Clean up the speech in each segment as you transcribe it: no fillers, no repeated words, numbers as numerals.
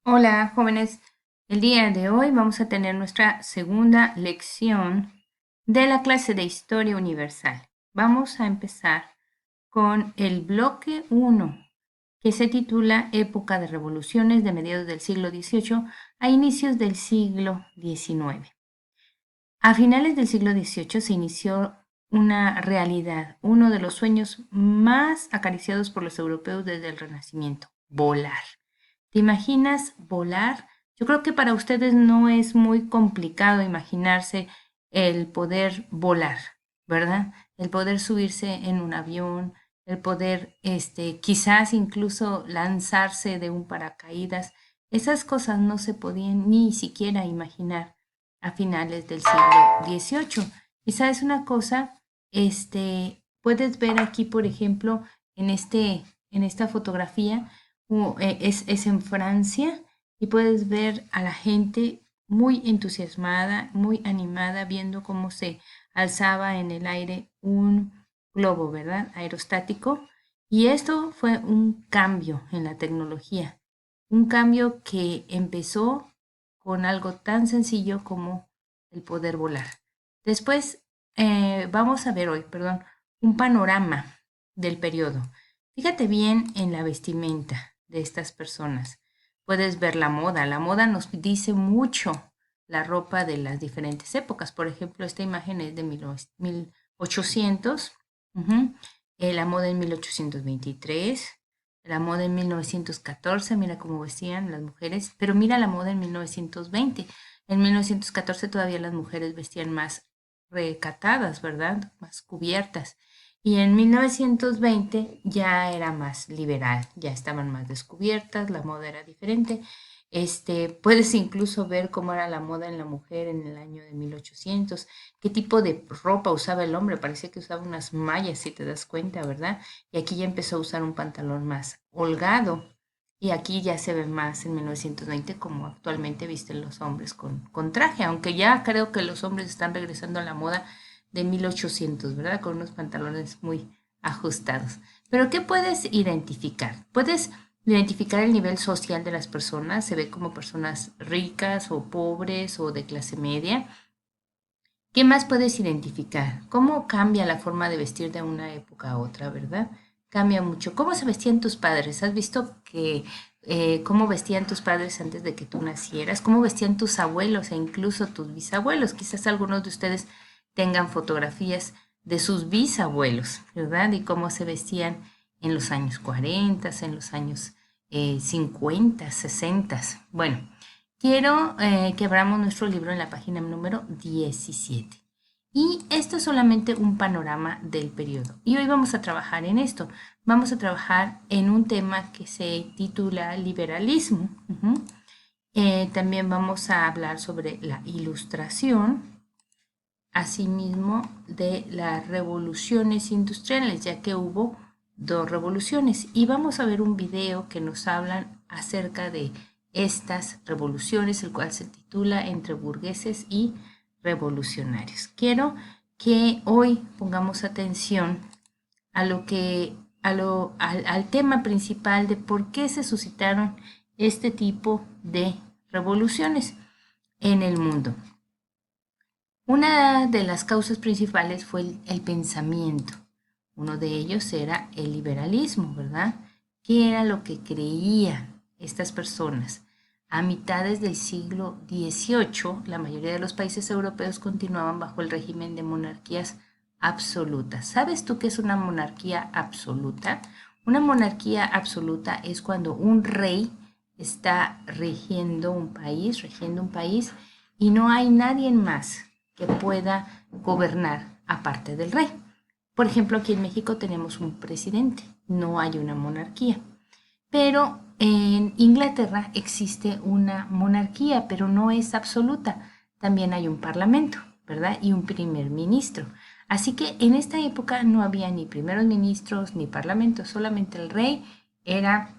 Hola, jóvenes. El día de hoy vamos a tener nuestra segunda lección de la clase de Historia Universal. Vamos a empezar con el bloque uno, que se titula Época de Revoluciones de mediados del siglo XVIII a inicios del siglo XIX. A finales del siglo XVIII se inició una realidad, uno de los sueños más acariciados por los europeos desde el Renacimiento: volar. ¿Te imaginas volar? Yo creo que para ustedes no es muy complicado imaginarse el poder volar, ¿verdad? El poder subirse en un avión, el poder, quizás incluso lanzarse de un paracaídas. Esas cosas no se podían ni siquiera imaginar a finales del siglo XVIII. Y sabes una cosa, puedes ver aquí, por ejemplo, en esta fotografía, es en Francia y puedes ver a la gente muy entusiasmada, muy animada, viendo cómo se alzaba en el aire un globo, ¿verdad? Aerostático. Y esto fue un cambio en la tecnología, un cambio que empezó con algo tan sencillo como el poder volar. Después vamos a ver hoy, perdón, un panorama del periodo. Fíjate bien en la vestimenta de estas personas. Puedes ver la moda. La moda nos dice mucho la ropa de las diferentes épocas. Por ejemplo, esta imagen es de 1800. Ujú. La moda en 1823. La moda en 1914, mira cómo vestían las mujeres, pero mira la moda en 1920. En 1914 todavía las mujeres vestían más recatadas, ¿verdad? Más cubiertas. Y en 1920 ya era más liberal, ya estaban más descubiertas, la moda era diferente. Puedes incluso ver cómo era la moda en la mujer en el año de 1800, qué tipo de ropa usaba el hombre, parecía que usaba unas mallas, si te das cuenta, ¿verdad? Y aquí ya empezó a usar un pantalón más holgado. Y aquí ya se ve más en 1920 como actualmente visten los hombres con traje, aunque ya creo que los hombres están regresando a la moda de 1800, ¿verdad? Con unos pantalones muy ajustados. Pero ¿qué puedes identificar? Puedes identificar el nivel social de las personas, se ve como personas ricas o pobres o de clase media. ¿Qué más puedes identificar? ¿Cómo cambia la forma de vestir de una época a otra, verdad? Cambia mucho. ¿Cómo se vestían tus padres? ¿Has visto que cómo vestían tus padres antes de que tú nacieras? ¿Cómo vestían tus abuelos e incluso tus bisabuelos? Quizás algunos de ustedes tengan fotografías de sus bisabuelos, ¿verdad? Y cómo se vestían en los años 40, en los años 50, 60. Bueno, quiero que abramos nuestro libro en la página número 17. Y esto es solamente un panorama del periodo. Y hoy vamos a trabajar en esto. Vamos a trabajar en un tema que se titula liberalismo. También vamos a hablar sobre la ilustración, asimismo de las revoluciones industriales, ya que hubo dos revoluciones. Y vamos a ver un video que nos hablan acerca de estas revoluciones, el cual se titula Entre burgueses y revolucionarios. Quiero que hoy pongamos atención a lo que al tema principal de por qué se suscitaron este tipo de revoluciones en el mundo. Una de las causas principales fue el pensamiento. Uno de ellos era el liberalismo, ¿verdad? ¿Qué era lo que creían estas personas? A mitades del siglo XVIII, la mayoría de los países europeos continuaban bajo el régimen de monarquías absolutas. ¿Sabes tú qué es una monarquía absoluta? Una monarquía absoluta es cuando un rey está regiendo un país y no hay nadie más que pueda gobernar aparte del rey. Por ejemplo, aquí en México tenemos un presidente, no hay una monarquía. Pero en Inglaterra existe una monarquía, pero no es absoluta. También hay un parlamento, ¿verdad? Y un primer ministro. Así que en esta época no había ni primeros ministros ni parlamentos, solamente el rey era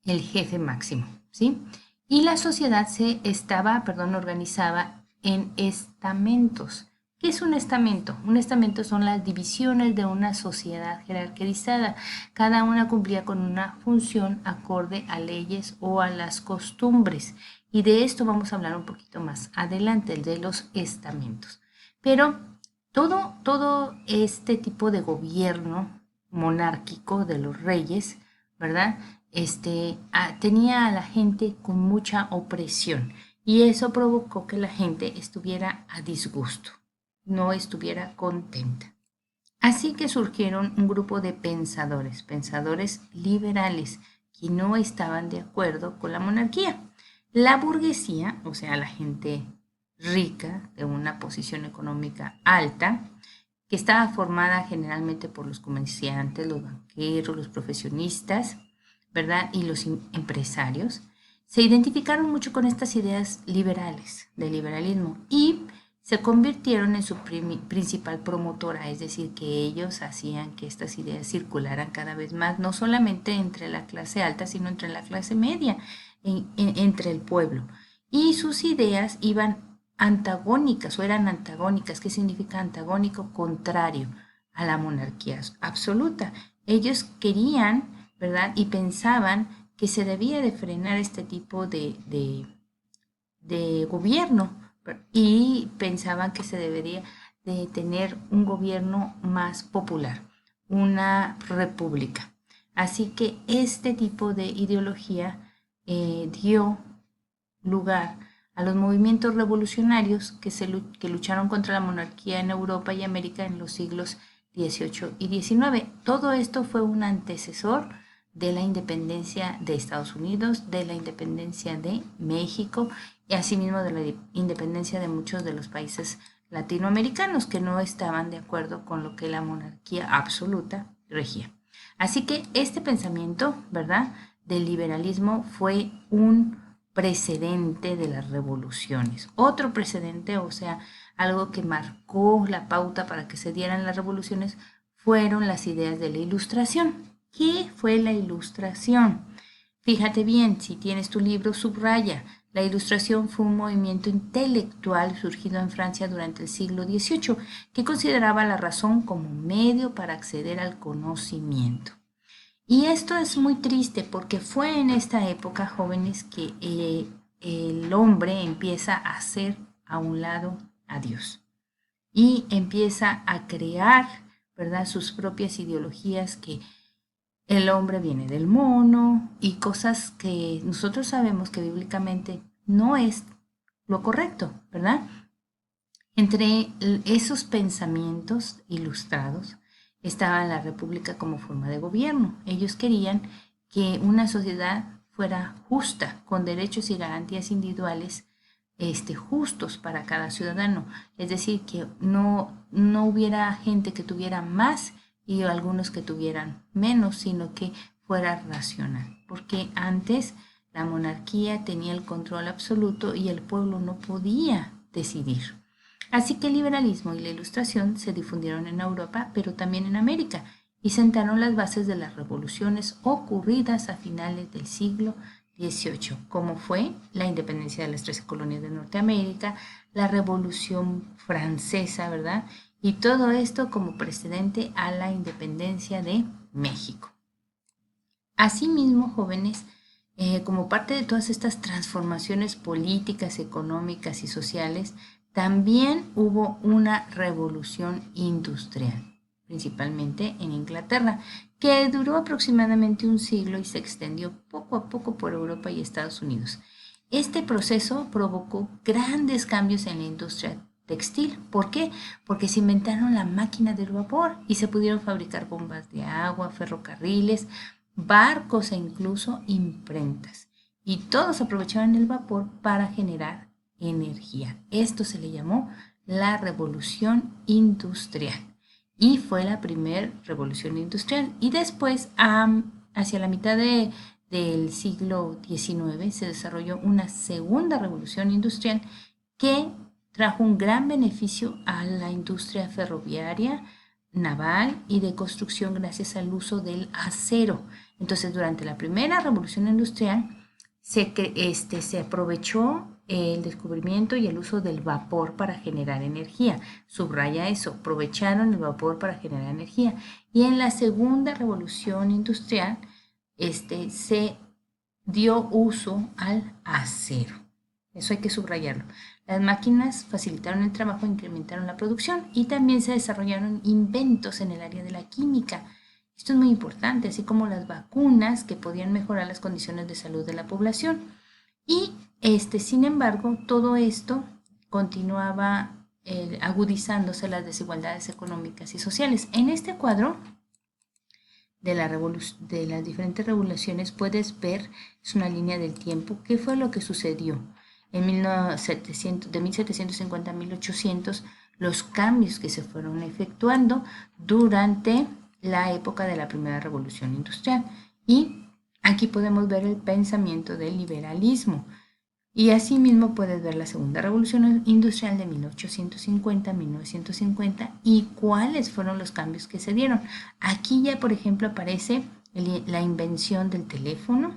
el jefe máximo, ¿sí? Y la sociedad se estaba, perdón, organizaba en estamentos. ¿Qué es un estamento? Un estamento son las divisiones de una sociedad jerarquizada. Cada una cumplía con una función acorde a leyes o a las costumbres. Y de esto vamos a hablar un poquito más adelante, el de los estamentos. Pero todo este tipo de gobierno monárquico de los reyes, ¿verdad? Tenía a la gente con mucha opresión y eso provocó que la gente estuviera a disgusto, no estuviera contenta. Así que surgieron un grupo de pensadores liberales, que no estaban de acuerdo con la monarquía. La burguesía, o sea, la gente rica, de una posición económica alta, que estaba formada generalmente por los comerciantes, los banqueros, los profesionistas, ¿verdad? Y los empresarios, se identificaron mucho con estas ideas liberales, del liberalismo, y se convirtieron en su principal promotora, es decir, que ellos hacían que estas ideas circularan cada vez más, no solamente entre la clase alta, sino entre la clase media, entre el pueblo. Y sus ideas iban antagónicas o eran antagónicas. ¿Qué significa antagónico? Contrario a la monarquía absoluta. Ellos querían, ¿verdad? Y pensaban que se debía de frenar este tipo de gobierno y pensaban que se debería de tener un gobierno más popular, una república. Así que este tipo de ideología dio lugar a los movimientos revolucionarios que lucharon contra la monarquía en Europa y América en los siglos XVIII y XIX. Todo esto fue un antecesor de la independencia de Estados Unidos, de la independencia de México y asimismo de la independencia de muchos de los países latinoamericanos que no estaban de acuerdo con lo que la monarquía absoluta regía. Así que este pensamiento, ¿verdad?, del liberalismo fue un precedente de las revoluciones. Otro precedente, o sea, algo que marcó la pauta para que se dieran las revoluciones, fueron las ideas de la Ilustración. ¿Qué fue la Ilustración? Fíjate bien, si tienes tu libro, subraya. La Ilustración fue un movimiento intelectual surgido en Francia durante el siglo XVIII que consideraba la razón como medio para acceder al conocimiento. Y esto es muy triste porque fue en esta época, jóvenes, que el hombre empieza a hacer a un lado a Dios y empieza a crear, ¿verdad?, sus propias ideologías, que el hombre viene del mono y cosas que nosotros sabemos que bíblicamente no es lo correcto, ¿verdad? Entre esos pensamientos ilustrados estaba la república como forma de gobierno. Ellos querían que una sociedad fuera justa, con derechos y garantías individuales justos para cada ciudadano. Es decir, que no hubiera gente que tuviera más y algunos que tuvieran menos, sino que fuera racional. Porque antes la monarquía tenía el control absoluto y el pueblo no podía decidir. Así que el liberalismo y la ilustración se difundieron en Europa, pero también en América, y sentaron las bases de las revoluciones ocurridas a finales del siglo XVIII, como fue la independencia de las 13 colonias de Norteamérica, la Revolución Francesa, ¿verdad? Y todo esto como precedente a la independencia de México. Asimismo, jóvenes, como parte de todas estas transformaciones políticas, económicas y sociales, también hubo una revolución industrial, principalmente en Inglaterra, que duró aproximadamente un siglo y se extendió poco a poco por Europa y Estados Unidos. Este proceso provocó grandes cambios en la industria textil. ¿Por qué? Porque se inventaron la máquina del vapor y se pudieron fabricar bombas de agua, ferrocarriles, barcos e incluso imprentas. Y todos aprovechaban el vapor para generar energía. Esto se le llamó la revolución industrial y fue la primera revolución industrial. Y después, hacia la mitad del siglo XIX, se desarrolló una segunda revolución industrial que trajo un gran beneficio a la industria ferroviaria, naval y de construcción gracias al uso del acero. Entonces, durante la primera revolución industrial se aprovechó el descubrimiento y el uso del vapor para generar energía. Subraya eso, aprovecharon el vapor para generar energía. Y en la segunda revolución industrial se dio uso al acero. Eso hay que subrayarlo. Las máquinas facilitaron el trabajo e incrementaron la producción y también se desarrollaron inventos en el área de la química. Esto es muy importante, así como las vacunas que podían mejorar las condiciones de salud de la población. Y sin embargo, todo esto continuaba agudizándose las desigualdades económicas y sociales. En este cuadro de las diferentes revoluciones puedes ver, es una línea del tiempo, qué fue lo que sucedió en 1700, de 1750 a 1800, los cambios que se fueron efectuando durante la época de la primera revolución industrial. Y aquí podemos ver el pensamiento del liberalismo. Y asimismo puedes ver la segunda revolución industrial de 1850 a 1950 y cuáles fueron los cambios que se dieron. Aquí ya, por ejemplo, aparece la invención del teléfono,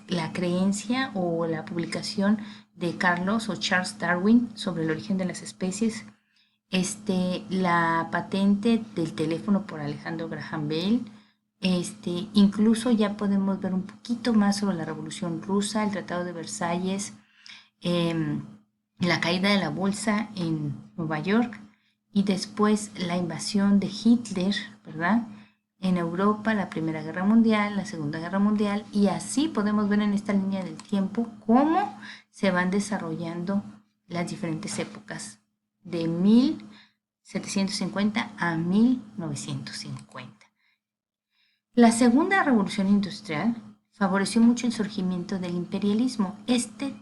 la creencia o la publicación de Carlos o Charles Darwin sobre el origen de las especies, la patente del teléfono por Alejandro Graham Bell. Incluso ya podemos ver un poquito más sobre la Revolución Rusa, el Tratado de Versalles, la caída de la bolsa en Nueva York y después la invasión de Hitler, ¿verdad? En Europa, la Primera Guerra Mundial, la Segunda Guerra Mundial, y así podemos ver en esta línea del tiempo cómo se van desarrollando las diferentes épocas de 1750 a 1950. La segunda revolución industrial favoreció mucho el surgimiento del imperialismo. Este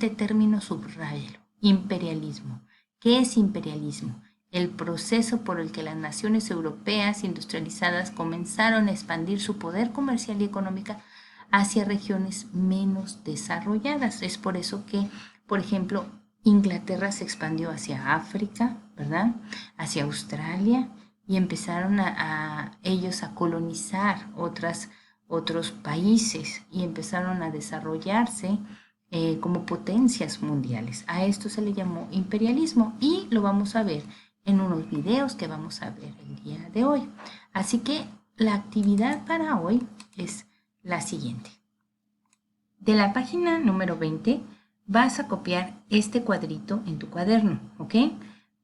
término subráyalo, imperialismo. ¿Qué es imperialismo? El proceso por el que las naciones europeas industrializadas comenzaron a expandir su poder comercial y económica hacia regiones menos desarrolladas. Es por eso que, por ejemplo, Inglaterra se expandió hacia África, ¿verdad? Hacia Australia, y empezaron ellos a colonizar otros países y empezaron a desarrollarse como potencias mundiales. A esto se le llamó imperialismo y lo vamos a ver en unos videos que vamos a ver el día de hoy. Así que la actividad para hoy es la siguiente. De la página número 20 vas a copiar este cuadrito en tu cuaderno, ¿ok?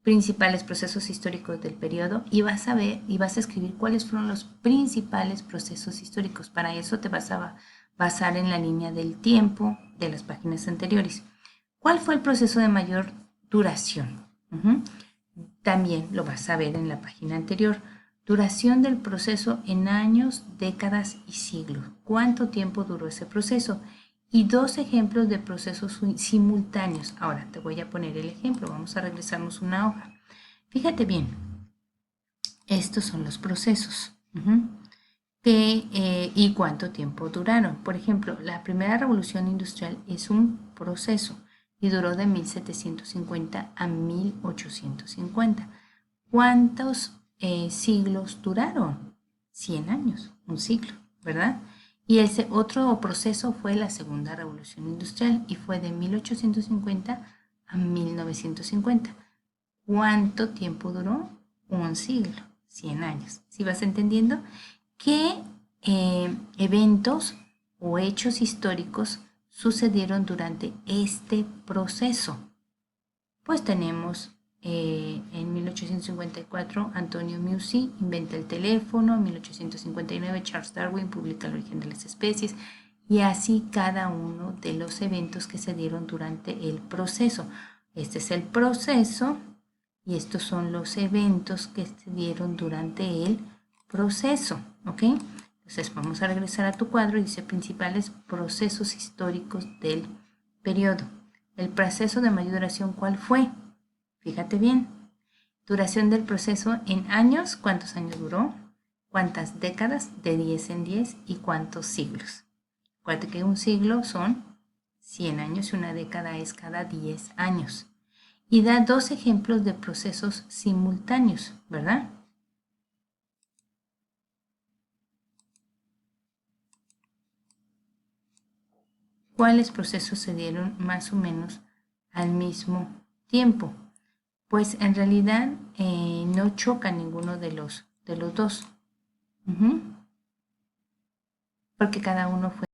Principales procesos históricos del periodo y vas a ver y vas a escribir cuáles fueron los principales procesos históricos. Para eso te vas a basar en la línea del tiempo de las páginas anteriores. ¿Cuál fue el proceso de mayor duración? También lo vas a ver en la página anterior. Duración del proceso en años, décadas y siglos. ¿Cuánto tiempo duró ese proceso? Y dos ejemplos de procesos simultáneos. Ahora te voy a poner el ejemplo. Vamos a regresarnos una hoja. Fíjate bien. Estos son los procesos. ¿Y cuánto tiempo duraron? Por ejemplo, la primera revolución industrial es un proceso y duró de 1750 a 1850. ¿Cuántos siglos duraron? 100 años, un siglo, ¿verdad? Y ese otro proceso fue la segunda revolución industrial y fue de 1850 a 1950. ¿Cuánto tiempo duró? Un siglo, 100 años. ¿Sí vas entendiendo? ¿Qué eventos o hechos históricos sucedieron durante este proceso? Pues tenemos en 1854 Antonio Meucci inventa el teléfono, en 1859 Charles Darwin publica El origen de las especies y así cada uno de los eventos que se dieron durante el proceso. Este es el proceso y estos son los eventos que se dieron durante el proceso, ¿ok? Entonces vamos a regresar a tu cuadro y dice principales procesos históricos del periodo. El proceso de mayor duración, ¿cuál fue? Fíjate bien. Duración del proceso en años, ¿cuántos años duró? ¿Cuántas décadas? De 10 en 10 y cuántos siglos. Acuérdate que un siglo son 100 años y una década es cada 10 años. Y da dos ejemplos de procesos simultáneos, ¿verdad? cuáles procesos se dieron más o menos al mismo tiempo. Pues en realidad no choca ninguno de los dos, porque cada uno fue